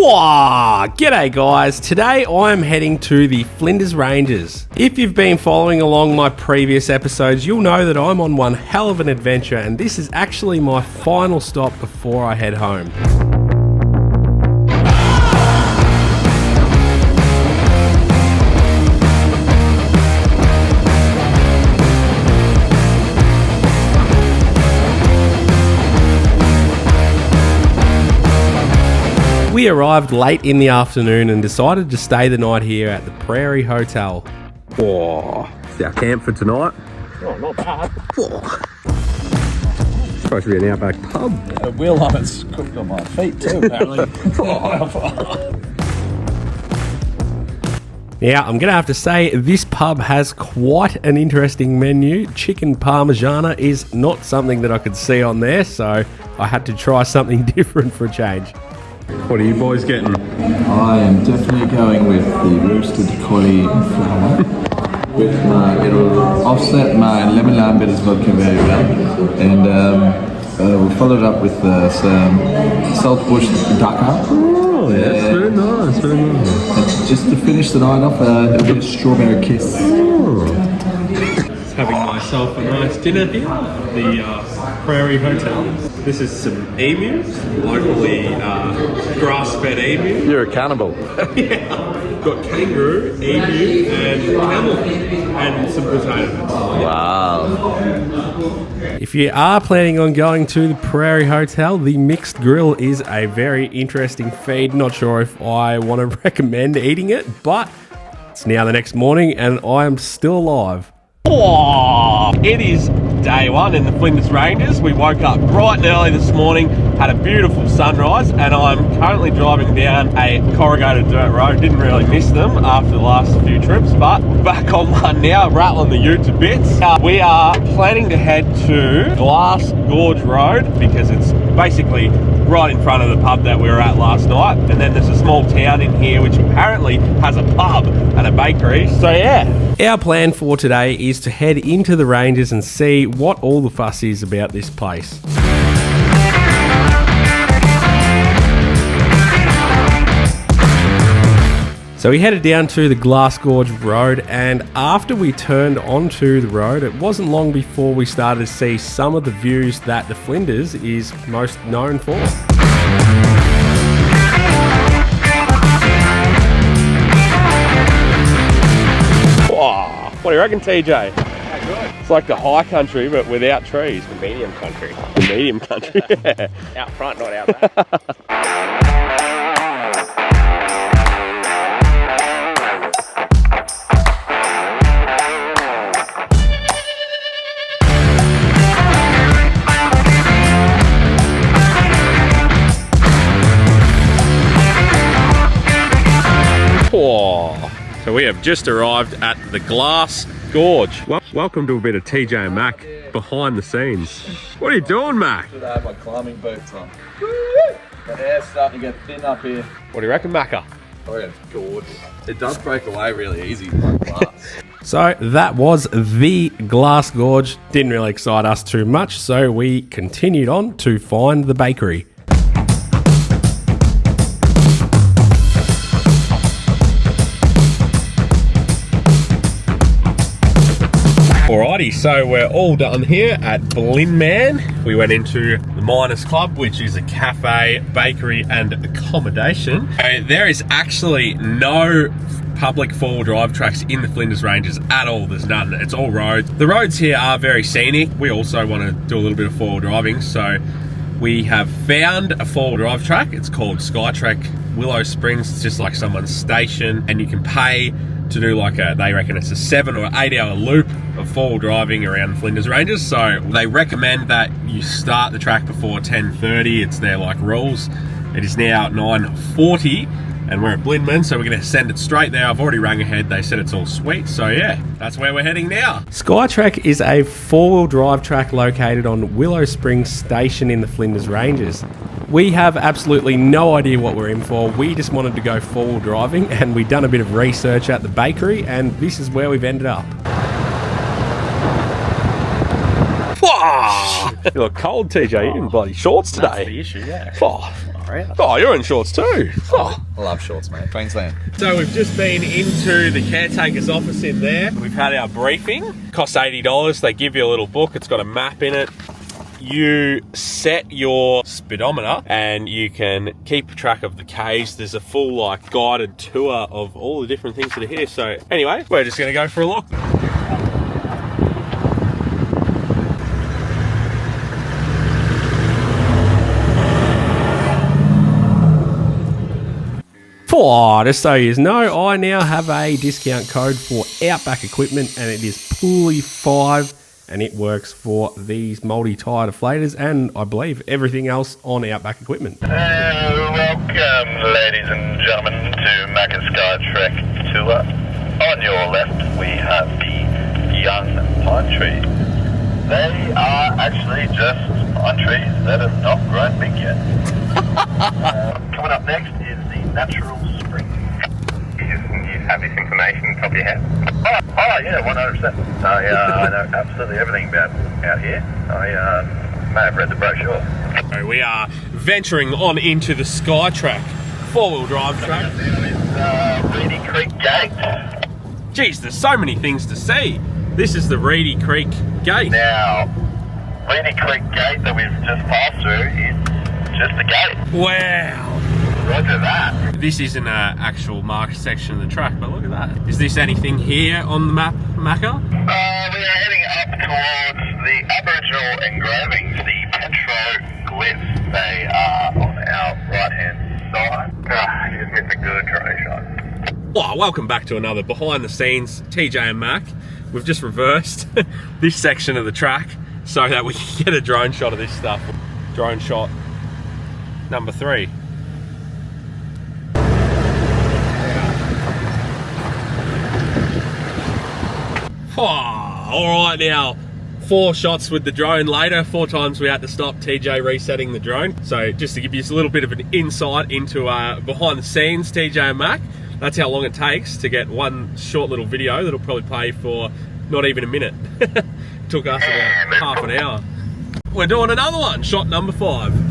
Whoa! G'day guys, today I'm heading to the Flinders Ranges. If you've been following along my previous episodes, you'll know that I'm on one hell of an adventure and this is actually my final stop before I head home. We arrived late in the afternoon and decided to stay the night here at the Prairie Hotel. Oh, it's our camp for tonight. Oh, not bad. Supposed to be an outback pub. The wheel on it's cooked on my feet too, apparently. Now, I'm going to have to say this pub has quite an interesting menu. Chicken parmigiana is not something that I could see on there, so I had to try something different for a change. What are you boys getting? I am definitely going with the roasted cauliflower with my little offset, my lemon lime bitters vodka very well, and we followed up with some saltbush ducker. Oh, yeah, that's very nice, very nice. And just to finish the night off, a little bit of strawberry kiss. Having myself a nice dinner here at the Prairie Hotel. This is some emus, locally grass-fed emu. You're a cannibal. Yeah. Got kangaroo, emu, and camel, and some potatoes. Wow. If you are planning on going to the Prairie Hotel, the mixed grill is a very interesting feed. Not sure if I want to recommend eating it, but it's now the next morning and I am still alive. Oh, it is day one in the Flinders Ranges. We woke up bright and early this morning, had a beautiful sunrise, and I'm currently driving down a corrugated dirt road. Didn't really miss them after the last few trips, but back on one now, rattling the ute to bits. We are planning to head to Glass Gorge Road because it's basically right in front of the pub that we were at last night, and then there's a small town in here which apparently has a pub and a bakery. So yeah, our plan for today is to head into the ranges and see what all the fuss is about this place. So we headed down to the Glass Gorge Road, and after we turned onto the road, it wasn't long before we started to see some of the views that the Flinders is most known for. Wow, what do you reckon, TJ? It's like the high country, but without trees. The medium country. The medium country, yeah. Out front, not out back. Oh, so we have just arrived at the Glass Gorge. Welcome to a bit of TJ and Mac behind the scenes. What are you doing, Mac? I have my climbing boots on. The air's starting to get thin up here. What do you reckon, Macca? Oh yeah, it's gorgeous. It does break away really easy like glass. So that was the Glass Gorge. Didn't really excite us too much, so we continued on to find the bakery. Alrighty, so we're all done here at Blindman. We went into the Miners Club, which is a cafe, bakery, and accommodation. There is actually no public four-wheel drive tracks in the Flinders Ranges at all. There's none. It's all roads. The roads here are very scenic. We also want to do a little bit of four-wheel driving, so we have found a four-wheel drive track. It's called Skytrek Willow Springs. It's just like someone's station, and you can pay to do like they reckon it's a 7 or 8 hour loop of four-wheel driving around the Flinders Ranges. So they recommend that you start the track before 10:30. It's their like rules. It is now 9:40 and we're at Blindman, so we're going to send it straight there. I've already rang ahead. They said it's all sweet. So yeah, that's where we're heading now. Skytrek is a four-wheel drive track located on Willow Springs Station in the Flinders Ranges. We have absolutely no idea what we're in for. We just wanted to go four-wheel driving, and we've done a bit of research at the bakery, and this is where we've ended up. You look cold, TJ. You're in bloody shorts today. That's the issue, yeah. Oh, proud. Oh, you're in shorts too. Oh. I love shorts, mate. Queensland. So we've just been into the caretaker's office in there. We've had our briefing. Costs $80. They give you a little book. It's got a map in it. You set your speedometer and you can keep track of the Ks. There's a full like guided tour of all the different things that are here. So anyway, we're just gonna go for a look. Just so you know, I now have a discount code for Outback equipment and it is Pulley 5 and it works for these multi-tire deflators and I believe everything else on Outback equipment. Welcome, ladies and gentlemen, to Macca's Skytrek tour. On your left, we have the young pine trees. They are actually just pine trees that have not grown big yet. Coming up next is the natural spring. You have this information on top of your head? Oh yeah, 100%. I know absolutely everything about out here. I may have read the brochure. So we are venturing on into the Skytrek four-wheel drive track. Reedy Creek Gate. Geez, there's so many things to see. This is the Reedy Creek Gate. Now, Reedy Creek Gate that we've just passed through is just a gate. Wow. Roger that. This isn't an actual marked section of the track, but look at that. Is this anything here on the map, Macca? We are heading up towards the Aboriginal engravings, the petroglyphs. They are on our right-hand side. Gives me a good drone shot. Oh, welcome back to another behind the scenes TJ and Mac. We've just reversed this section of the track so that we can get a drone shot of this stuff. Drone shot number 3. Oh, all right now. 4 shots with the drone later. 4 times we had to stop TJ resetting the drone. So just to give you a little bit of an insight into behind the scenes TJ and Mac. That's how long it takes to get one short little video that'll probably play for not even a minute. Took us about half an hour. We're doing another one, shot number 5.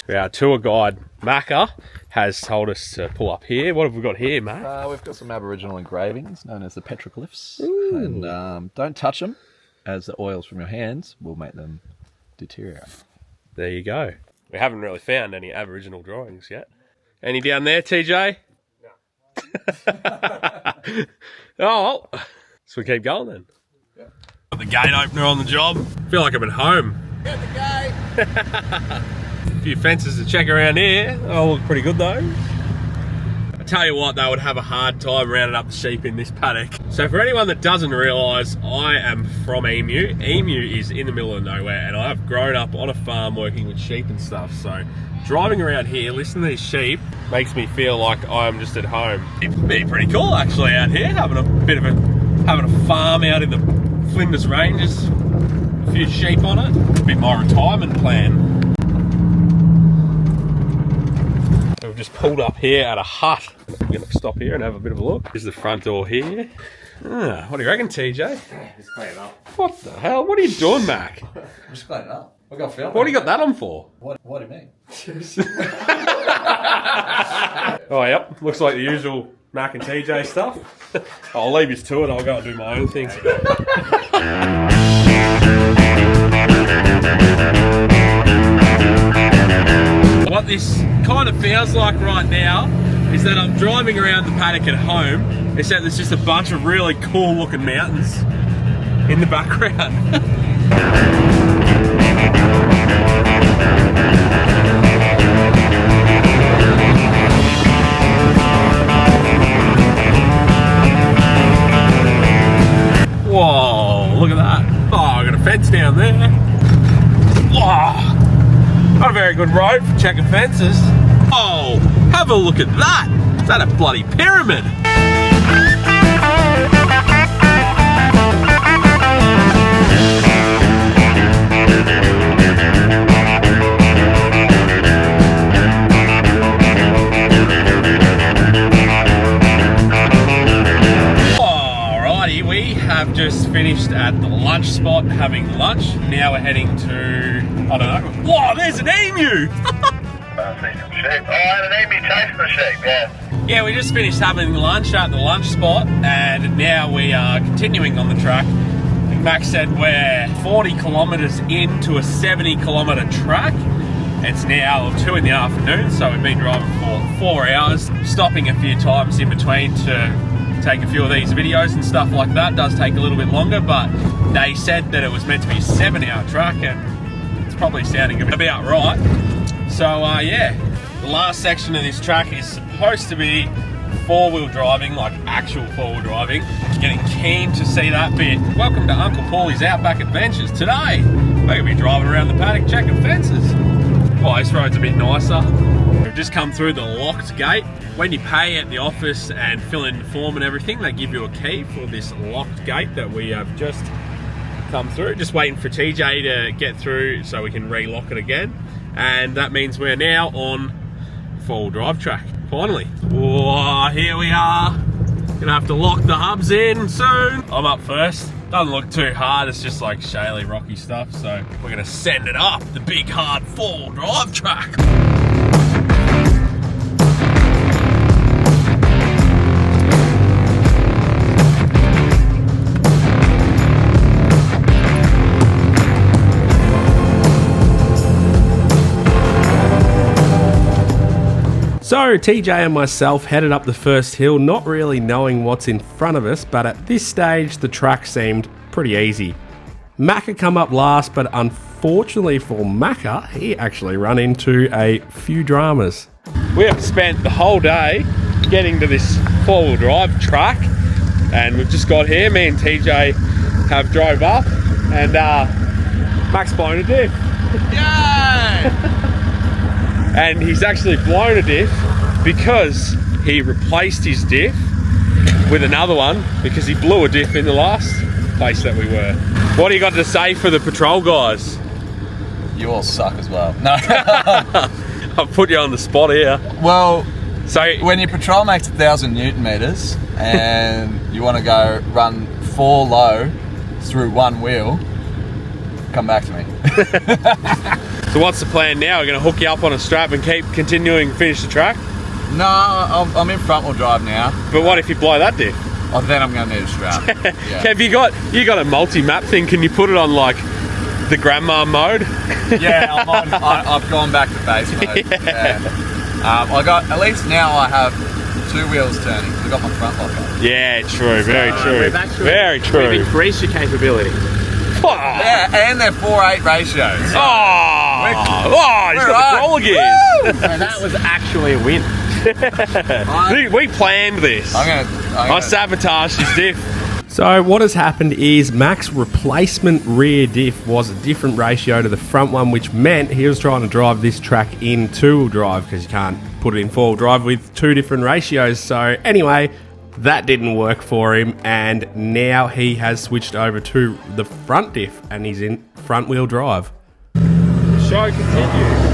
Our tour guide, Macca, has told us to pull up here. What have we got here, Mac? We've got some Aboriginal engravings known as the petroglyphs. Ooh. And don't touch them, as the oils from your hands will make them deteriorate. There you go. We haven't really found any Aboriginal drawings yet. Any down there, TJ? Oh, well. So we keep going then. Yeah. Got the gate opener on the job. Feel like I'm at home. Get the gate! A few fences to check around here. Oh, look pretty good though. I tell you what, they would have a hard time rounding up the sheep in this paddock. So for anyone that doesn't realise, I am from Emu. Emu is in the middle of nowhere and I've grown up on a farm working with sheep and stuff. So driving around here, listening to these sheep, makes me feel like I'm just at home. It'd be pretty cool actually out here, having a farm out in the Flinders Ranges. A few sheep on it. It'd be my retirement plan. So we've just pulled up here at a hut. I'm going to stop here and have a bit of a look. Here's the front door here. What do you reckon, TJ? Just clean it up. What the hell? What are you doing, Mac? I'm just cleaning it up. We got film. What do you got that on for? What do you mean? Oh, yep. Looks like the usual Mac and TJ stuff. I'll leave you to it. I'll go and do my own thing. What this kind of feels like right now is that I'm driving around the paddock at home, except there's just a bunch of really cool looking mountains in the background. Whoa, look at that. Oh, I got a fence down there. Whoa. Not a very good road for checking fences. Oh, have a look at that. Is that a bloody pyramid? Alrighty, we have just finished at the lunch spot having lunch. Now we're heading to, I don't know. Whoa, there's an emu! see some sheep. Oh, and an emu chasing the sheep, yeah. Yeah, we just finished having lunch at the lunch spot, and now we are continuing on the track. I think Max said we're 40 kilometres into a 70 kilometre track. It's now 2 in the afternoon, so we've been driving for 4 hours, stopping a few times in between to take a few of these videos and stuff like that. It does take a little bit longer, but they said that it was meant to be a 7-hour track, and it's probably sounding about right. So yeah, the last section of this track is supposed to be 4-wheel driving, like actual 4-wheel driving. Getting keen to see that bit. Welcome to Uncle Paulie's Outback Adventures. Today, we're going to be driving around the paddock checking fences. Well, this road's a bit nicer. We've just come through the locked gate. When you pay at the office and fill in the form and everything, they give you a key for this locked gate that we have just come through. Just waiting for TJ to get through so we can relock it again. And that means we're now on 4-wheel drive track, finally. Whoa, here we are. Gonna have to lock the hubs in soon. I'm up first. Doesn't look too hard, it's just like shaly, rocky stuff. So we're gonna send it up the big hard 4-wheel drive track. So TJ and myself headed up the first hill, not really knowing what's in front of us, but at this stage the track seemed pretty easy. Mac had come up last, but unfortunately for Macca, he actually run into a few dramas. We have spent the whole day getting to this 4-wheel drive track, and we've just got here. Me and TJ have drove up, and Mac's blown a diff. Yay! And he's actually blown a diff because he replaced his diff with another one because he blew a diff in the last place that we were. What do you got to say for the patrol guys? You all suck as well. No. I've put you on the spot here. Well, so when your patrol makes 1,000 Newton meters and you want to go run 4 low through 1 wheel, come back to me. So what's the plan now? We're going to hook you up on a strap and keep continuing, finish the track? No, I'm in front wheel drive now. But what if you blow that diff? Oh, then I'm going to need a strap. Yeah. Have you got a multi-map thing? Can you put it on like the grandma mode? Yeah, I've gone back to base mode. Yeah. I got, at least now I have 2 wheels turning. I've got my front locker. Yeah, true, very true. Very true. We've increased your capability. Oh. Yeah, and they're 4:8 ratios. He's got the roller gears. So that was actually a win. We planned this. I sabotaged his diff. So what has happened is Mac's replacement rear diff was a different ratio to the front one, which meant he was trying to drive this track in 2-wheel drive because you can't put it in 4-wheel drive with 2 different ratios. So anyway, that didn't work for him, and now he has switched over to the front diff and he's in front wheel drive. The show continues.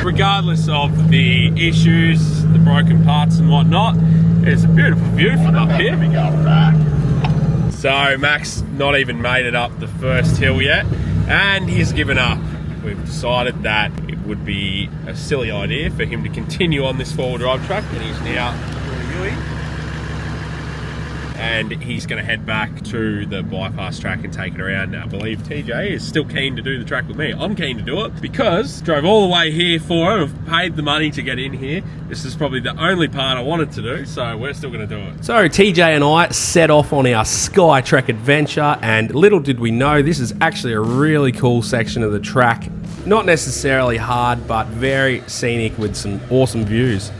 Regardless of the issues, the broken parts and whatnot, it's a beautiful view from up here. So Mac's not even made it up the first hill yet, and he's given up. We've decided that it would be a silly idea for him to continue on this 4-wheel drive track, and he's now doing a U-turn. And he's going to head back to the bypass track and take it around. I believe TJ is still keen to do the track with me. I'm keen to do it because drove all the way here for it. I've paid the money to get in here. This is probably the only part I wanted to do, so we're still going to do it. So TJ and I set off on our Skytrek adventure, and little did we know this is actually a really cool section of the track. Not necessarily hard, but very scenic with some awesome views.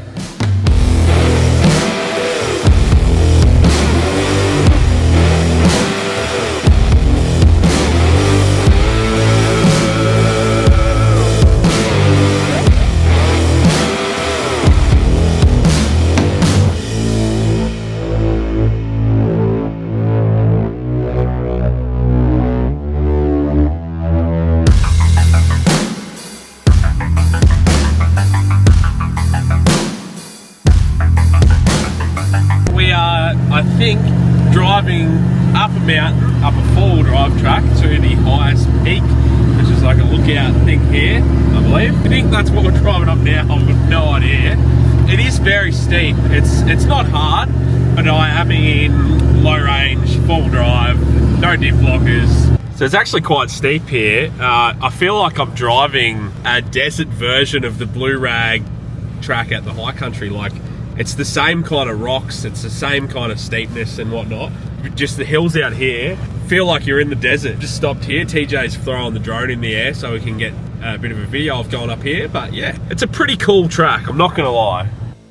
I think driving up a mountain, up a 4-wheel drive track to the highest peak which is like a lookout thing here, I believe. I think that's what we're driving up now. I've got no idea. It is very steep. It's not hard, but I am in low range, full drive, no diff lockers. So it's actually quite steep here. I feel like I'm driving a desert version of the Blue Rag track at the high country. Like, it's the same kind of rocks, it's the same kind of steepness and whatnot. Just the hills out here feel like you're in the desert. Just stopped here. TJ's throwing the drone in the air so we can get a bit of a video of going up here. But yeah, it's a pretty cool track, I'm not gonna lie.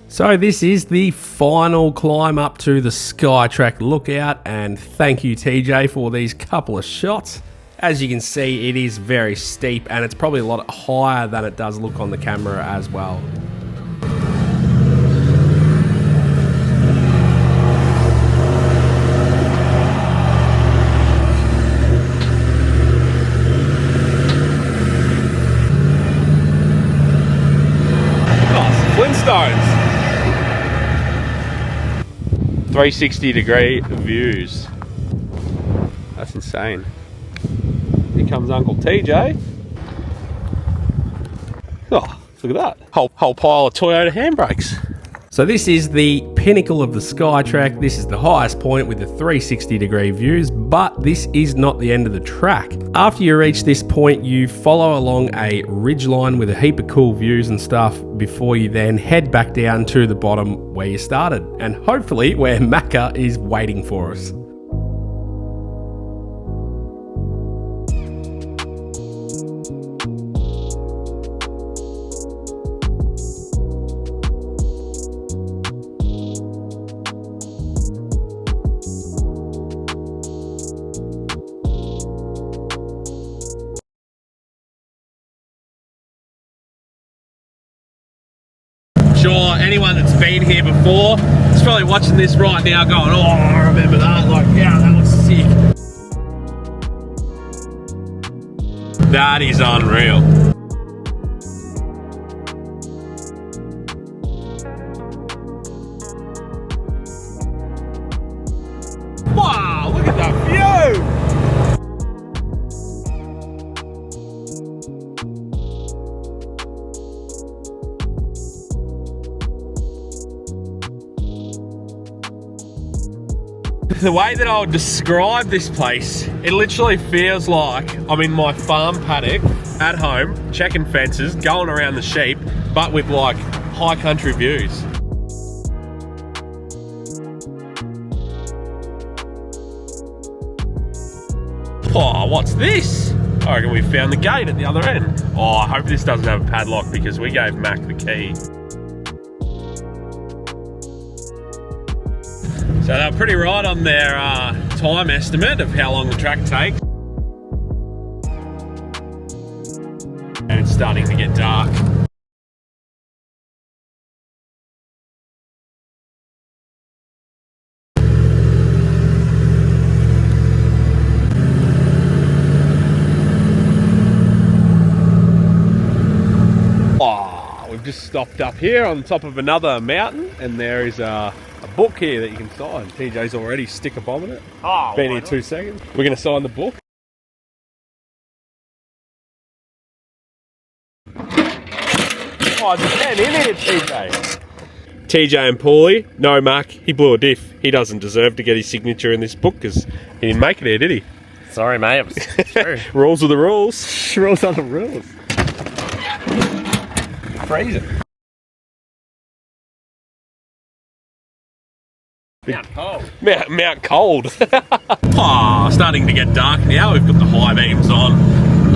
So this is the final climb up to the Skytrek lookout, and thank you TJ for these couple of shots. As you can see, it is very steep and it's probably a lot higher than it does look on the camera as well. Oh, Flintstones. 360-degree views. That's insane. Here comes Uncle TJ. Oh, look at that. Whole pile of Toyota handbrakes. So this is the pinnacle of the Skytrek. This is the highest point with the 360-degree views, but this is not the end of the track. After you reach this point, you follow along a ridgeline with a heap of cool views and stuff before you then head back down to the bottom where you started, and hopefully where Macca is waiting for us. Sure, anyone that's been here before is probably watching this right now going, oh, I remember that, like, yeah, that was sick. That is unreal. Wow, look at that view! The way that I would describe this place, it literally feels like I'm in my farm paddock at home, checking fences, going around the sheep, but with like high country views. Oh, what's this? I reckon we found the gate at the other end. Oh, I hope this doesn't have a padlock because we gave Mac the key. So they're pretty right on their time estimate of how long the track takes. And it's starting to get dark. Oh, we've just stopped up here on top of another mountain, and there is a book here that you can sign. TJ's already sticker bombing it. Oh, been here 2 seconds. We're going to sign the book. Oh, there's a pen in here, TJ. TJ and Paulie, no Mac, he blew a diff. He doesn't deserve to get his signature in this book because he didn't make it here, did he? Sorry, mate. It was true. Rules are the rules. Rules are the rules. Freezing. Mount Cold. Mount Cold. Oh, starting to get dark now. We've got the high beams on.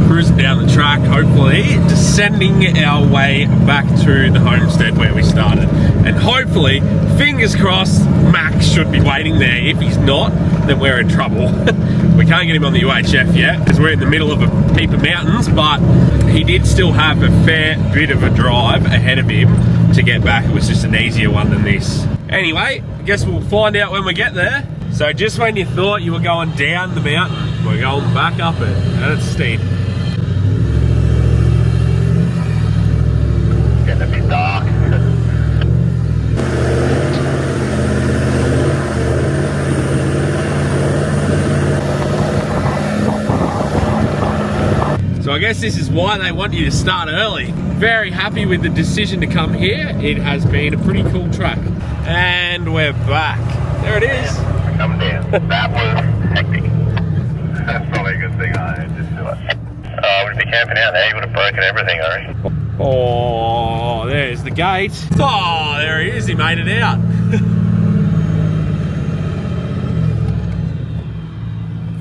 Cruising down the track, hopefully, descending our way back to the homestead where we started. And hopefully, fingers crossed, Max should be waiting there. If he's not, then we're in trouble. We can't get him on the UHF yet because we're in the middle of a heap of mountains, but he did still have a fair bit of a drive ahead of him to get back. It was just an easier one than this. Anyway, I guess we'll find out when we get there. So just when you thought you were going down the mountain, we're going back up it, and it's steep. It's getting a bit dark. So I guess guess this is why they want you to start early. Very happy with the decision to come here. It has been a pretty cool track. And we're back. There it is. Come down. That was hectic. That's probably a good thing I just do it. Would be camping out there, you would have broken everything, I reckon. Oh, there's the gate. Oh, there he is. He made it out.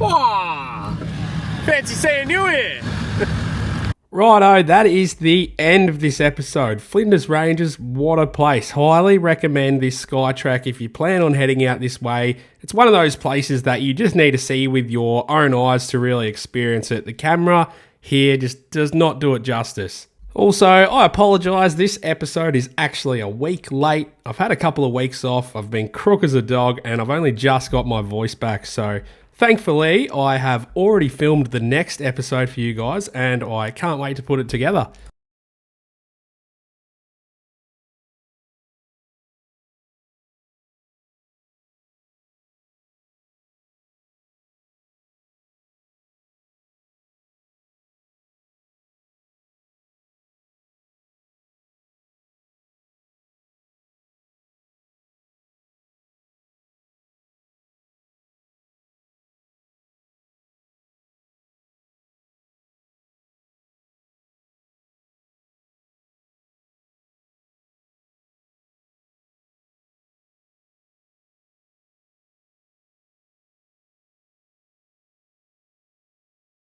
Oh, fancy seeing you here. Righto, that is the end of this episode. Flinders Ranges, what a place. Highly recommend this Skytrek if you plan on heading out this way. It's one of those places that you just need to see with your own eyes to really experience it. The camera here just does not do it justice. Also, I apologise, this episode is actually a week late. I've had a couple of weeks off, I've been crook as a dog, and I've only just got my voice back, so thankfully I have already filmed the next episode for you guys, and I can't wait to put it together.